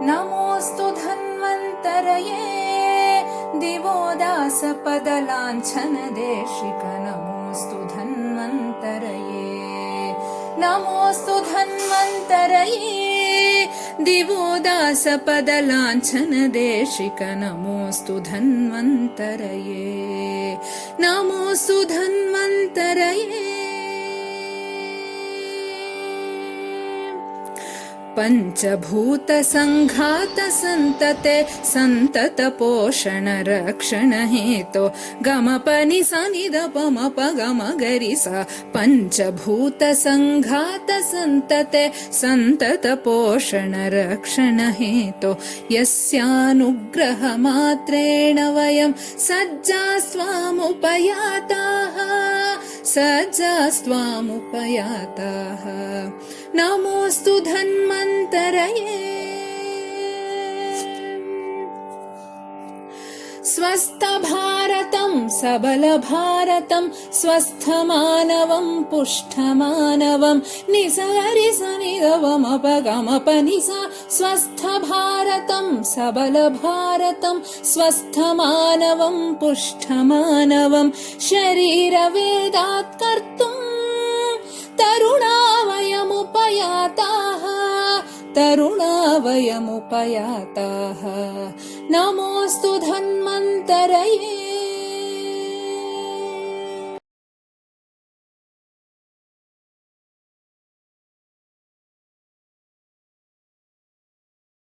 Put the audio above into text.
नमोऽस्तु धन्वन्तरये दिवोदासपदलाञ्छनदेशिक नमोऽस्तु धन्वन्तरये नमोऽस्तु धन्वन्तरये दिवोदासपदलाञ्छनदेशिक नमोऽस्तु धन्वन्तरये नमोऽस्तु धन्वन्तरये पञ्चभूतसङ्घात सन्तते सन्तत पोषण रक्षण हेतो गमपनि सनिदपमप गमगरि स पञ्चभूतसङ्घात सन्तते सन्तत पोषण रक्षण हेतो यस्यानुग्रहमात्रेण वयं सज्जास्त्वामुपयाताः नमोऽस्तु धन्वन्तरये स्वस्थ भारतं सबल भारतं स्वस्थमानवं पुष्टमानवं निसरि सनिगमपगमपनिसा स्वस्थ भारतं सबल भारतं स्वस्थमानवं पुष्टमानवं शरीरवेदात् कर्तुं तरुणा वयमुपयाताः नमोऽस्तु धन्वन्तरये